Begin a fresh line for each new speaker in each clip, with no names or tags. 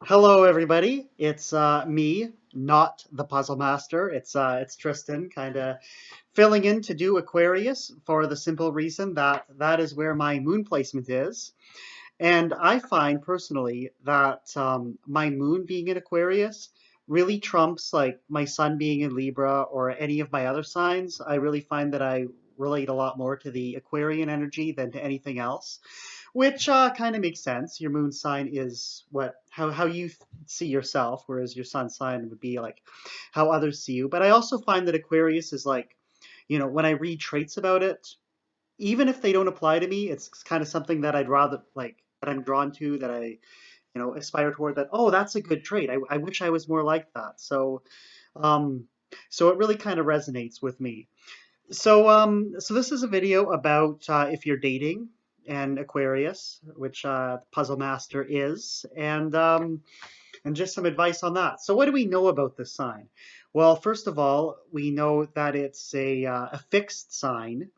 Hello, everybody. It's me, not the puzzle master. It's Tristan, kind of filling in to do Aquarius for the simple reason that that is where my moon placement is. And I find personally that my moon being in Aquarius really trumps like my sun being in Libra or any of my other signs. I really find that I relate a lot more to the Aquarian energy than to anything else, which kind of makes sense. Your moon sign is how you see yourself, whereas your sun sign would be like how others see you. But I also find that Aquarius is like, when I read traits about it, even if they don't apply to me, it's kind of something that I'd rather like that I'm drawn to, that I, aspire toward. That, oh, that's a good trait. I wish I was more like that. Um, so it really kind of resonates with me. So this is a video about if you're dating and Aquarius, which Puzzle Master is, and just some advice on that. So what do we know about this sign? Well, first of all, we know that it's a fixed sign,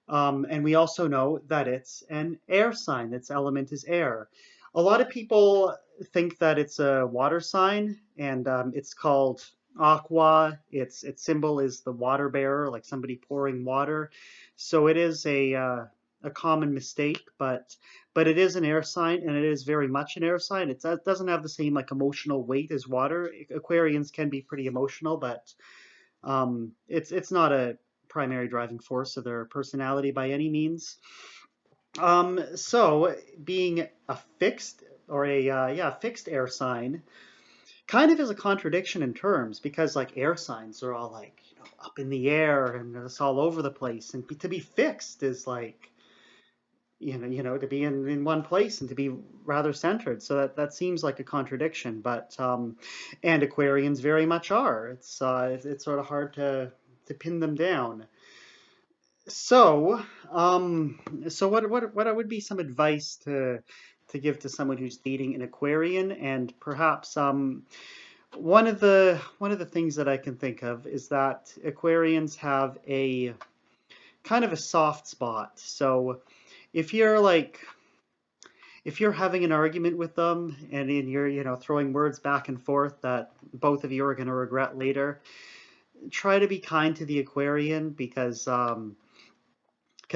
and we also know that it's an air sign. Its element is air. A lot of people think that it's a water sign, and it's called aqua. Its symbol is the water bearer, like somebody pouring water. So it is a common mistake, but it is an air sign, and it is very much an air sign. It doesn't have the same like emotional weight as water. Aquarians can be pretty emotional, but it's not a primary driving force of their personality by any means. So being a fixed or fixed air sign kind of is a contradiction in terms, because like air signs are all like up in the air and it's all over the place, and to be fixed is like to be in one place and to be rather centered. So that seems like a contradiction, but and Aquarians very much are. It's sort of hard to pin them down. So, what would be some advice to give to someone who's dating an Aquarian? And perhaps one of the things that I can think of is that Aquarians have a kind of a soft spot. So if you're like if you're having an argument with them and you're throwing words back and forth that both of you are going to regret later, try to be kind to the Aquarian, because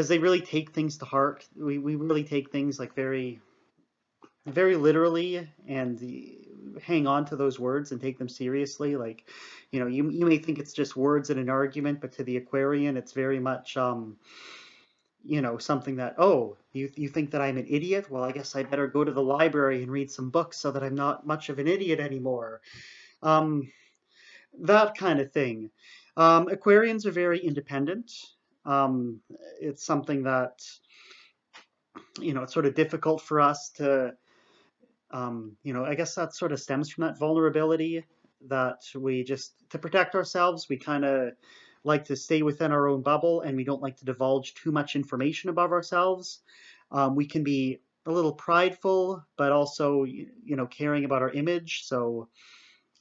they really take things to heart. We really take things like very, very literally, and hang on to those words and take them seriously. Like, you may think it's just words in an argument, but to the Aquarian, it's very much, something that, oh, you think that I'm an idiot? Well, I guess I better go to the library and read some books so that I'm not much of an idiot anymore. Um, that kind of thing. Aquarians are very independent. Um, it's something that it's sort of difficult for us to, I guess that sort of stems from that vulnerability that we just, to protect ourselves, we kind of like to stay within our own bubble, and we don't like to divulge too much information about ourselves. We can be a little prideful, but also, caring about our image.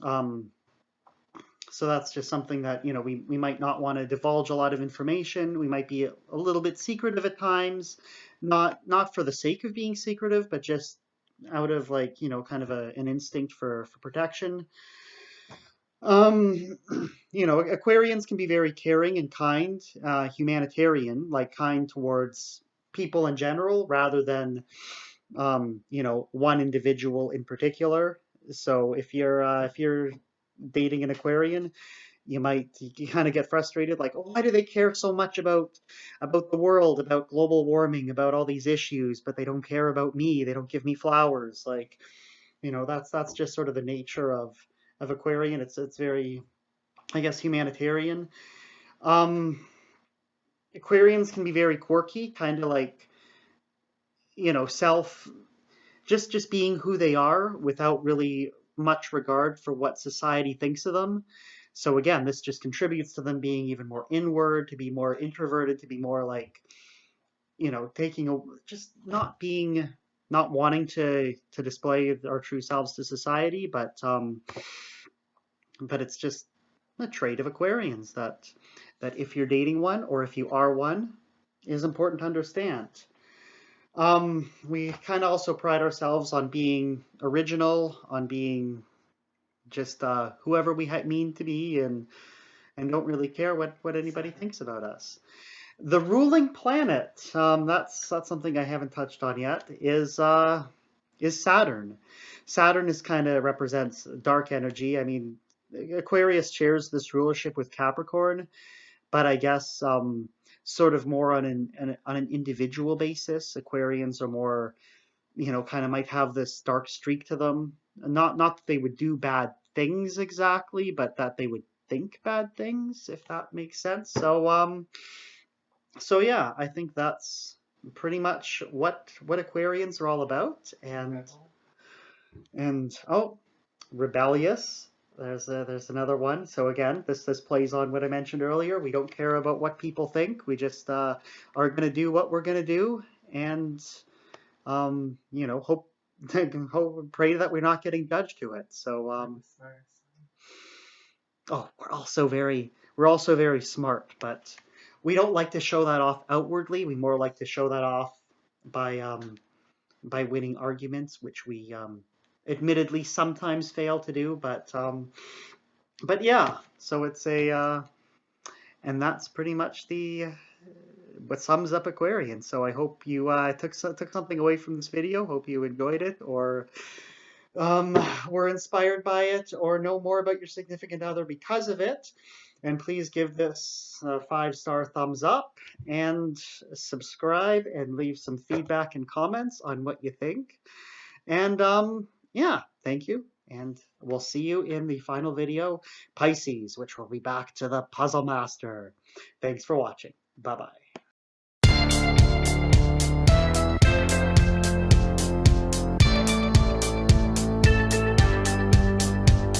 Um, so that's just something that, we might not want to divulge a lot of information. We might be a little bit secretive at times, not for the sake of being secretive, but just out of like, kind of an instinct for protection. Um, Aquarians can be very caring and kind, humanitarian, like kind towards people in general rather than, one individual in particular. So if you're dating an Aquarian, you kind of get frustrated, like, oh, why do they care so much about the world, about global warming, about all these issues, but they don't care about me. They don't give me flowers. Like, that's just sort of the nature of Aquarian. It's very, I guess, humanitarian. Um, Aquarians can be very quirky, kind of like, self, just being who they are without really much regard for what society thinks of them. So again, this just contributes to them being even more inward, to be more introverted, to be more like, taking a, just not wanting to display our true selves to society, but it's just a trait of Aquarians that if you're dating one or if you are one, is important to understand. We kind of also pride ourselves on being original, on being just whoever we mean to be, and don't really care what anybody thinks about us. The ruling planet, that's something I haven't touched on yet, is Saturn. Saturn is kind of represents dark energy. I mean, Aquarius shares this rulership with Capricorn, but I guess sort of more on an individual basis. Aquarians are more, kind of might have this dark streak to them. Not that they would do bad things exactly, but that they would think bad things, if that makes sense. So yeah, I think that's pretty much what Aquarians are all about. And oh, rebellious. There's another one. So again, this plays on what I mentioned earlier. We don't care about what people think. We just are gonna do what we're gonna do, and hope pray that we're not getting judged to it. So oh, we're also very smart, but we don't like to show that off outwardly. We more like to show that off by winning arguments, which we admittedly sometimes fail to do. But yeah, so it's and that's pretty much the what sums up Aquarian. So I hope you took something away from this video. Hope you enjoyed it, or were inspired by it, or know more about your significant other because of it. And please give this a 5-star thumbs up and subscribe and leave some feedback and comments on what you think. And yeah, thank you. And we'll see you in the final video, Pisces, which will be back to the Puzzle Master. Thanks for watching. Bye-bye.